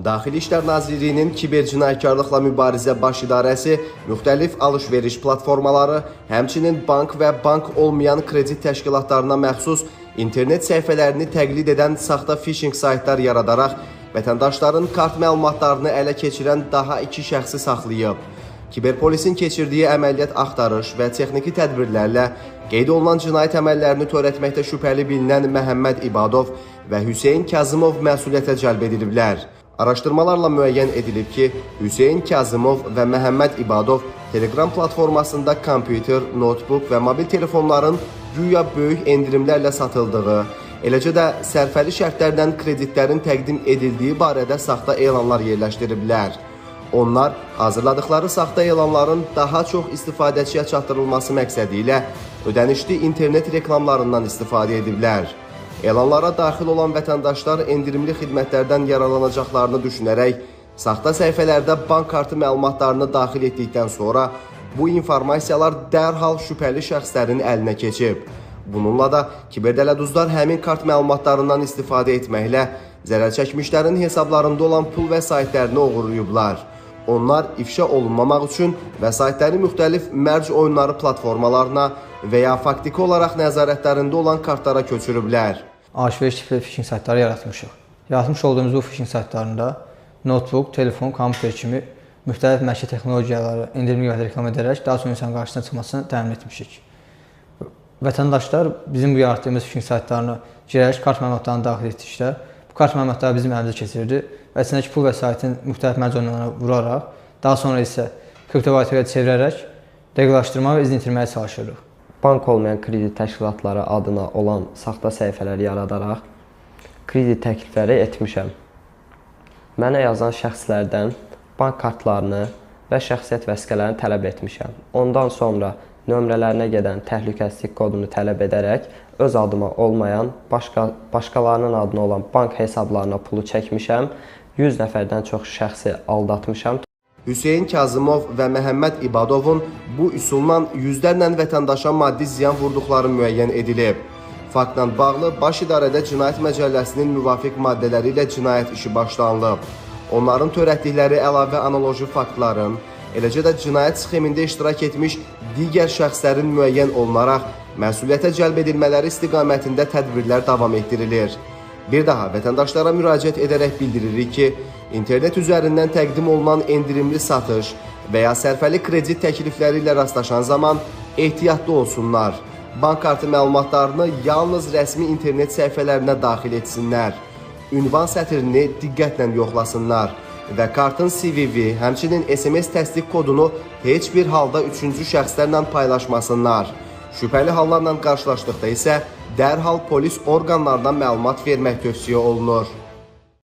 Daxili İşlər Nazirliyinin Kibercinayətkarlıqla Mübarizə Baş İdarəsi müxtəlif alış-veriş platformaları, həmçinin bank və bank olmayan kredit təşkilatlarına məxsus internet səhifələrini təqlid edən saxta phishing saytlar yaradaraq vətəndaşların kart məlumatlarını ələ keçirən daha 2 şəxsi saxlayıb. Kiberpolisin keçirdiyi əməliyyat axtarış və texniki tədbirlərlə qeyd olunan cinayət əməllərini törətməkdə şübhəli bilinən Məhəmməd İbadov və Hüseyn Kazımov məsuliyyətə cəlb ediliblər. Araşdırmalarla müəyyən edilib ki, Hüseyn Kazımov və Məhəmməd İbadov Telegram platformasında kompüter, notebook və mobil telefonların güya böyük endirimlərlə satıldığı, eləcə də sərfəli şərtlərlə kreditlərin təqdim edildiyi barədə saxta elanlar yerləşdiriblər. Onlar hazırladıkları saxta elanların daha çox istifadəçiyə çatdırılması məqsədi ilə ödənişli internet reklamlarından istifadə ediblər. Elanlara daxil olan vətəndaşlar endirimli xidmətlərdən yararlanacaqlarını düşünərək, saxta səhifələrdə bank kartı məlumatlarını daxil etdikdən sonra bu informasiyalar dərhal şübhəli şəxslərin əlinə keçib. Bununla da kiberdələduzlar həmin kart məlumatlarından istifadə etməklə zərər çəkmişlərin hesablarında olan pul vəsaitlərini oğurlayıblar. Onlar ifşa olunmamaq üçün vəsaitləri müxtəlif mərc oyunları platformalarına və ya faktiki olaraq nəzarətlərində olan kartlara köçürüblər. Alış-veriş tipli phishing saytları yaratmışıq. Yaratmış olduğumuz bu phishing saytlarında notebook, telefon, kompüter kimi müxtəlif məşğul texnologiyaları endirimli və reklam edərək daha sonra insan qarşısına çıxmasını təmin etmişik. Vətəndaşlar bizim bu yaratdığımız phishing saytlarını girərək kart məlumatlarını daxil etdikdə bu kart məlumatları bizim əlimizə keçirirdi və içindəki pul vəsaitin müxtəlif mərc oyunlarına vuraraq, daha sonra isə kriptovalyutaya çevirərək deqlaşdırmağa və izin itirməyə çalışırıq. Bank olmayan kredit təşkilatları adına olan saxta səhifələr yaradaraq kredit təklifləri etmişəm. Mənə yazan şəxslərdən bank kartlarını və şəxsiyyət vəsiqələrini tələb etmişəm. Ondan sonra nömrələrinə gedən təhlükəsizlik kodunu tələb edərək öz adıma olmayan, başqalarının adına olan bank hesablarına pulu çəkmişəm. 100 nəfərdən çox şəxsi aldatmışam. Hüseyn Kazımov və Məhəmməd İbadovun bu üsulla yüzlərlə vətəndaşa maddi ziyan vurduqları müəyyən edilib. Faktla bağlı Baş İdarədə Cinayət Məcəlləsinin müvafiq maddələri ilə cinayət işi başlanılıb. Onların törətdikləri əlavə analoji faktların, eləcə də cinayət sxemində iştirak etmiş digər şəxslərin müəyyən olunaraq məsuliyyətə cəlb edilmələri istiqamətində tədbirlər davam etdirilir. Bir daha vətəndaşlara müraciət edərək bildiririk ki, internet üzərindən təqdim olunan endirimli satış və ya sərfəli kredit təklifləri ilə rastlaşan zaman ehtiyatlı olsunlar. Bank kartı məlumatlarını yalnız rəsmi internet səhifələrinə daxil etsinlər. Ünvan sətrini diqqətlə yoxlasınlar və kartın CVV, həmçinin SMS təsdiq kodunu heç bir halda üçüncü şəxslərlə paylaşmasınlar. Şübhəli hallarla qarşılaşdıqda isə dərhal polis orqanlarına məlumat vermək tövsiyə olunur.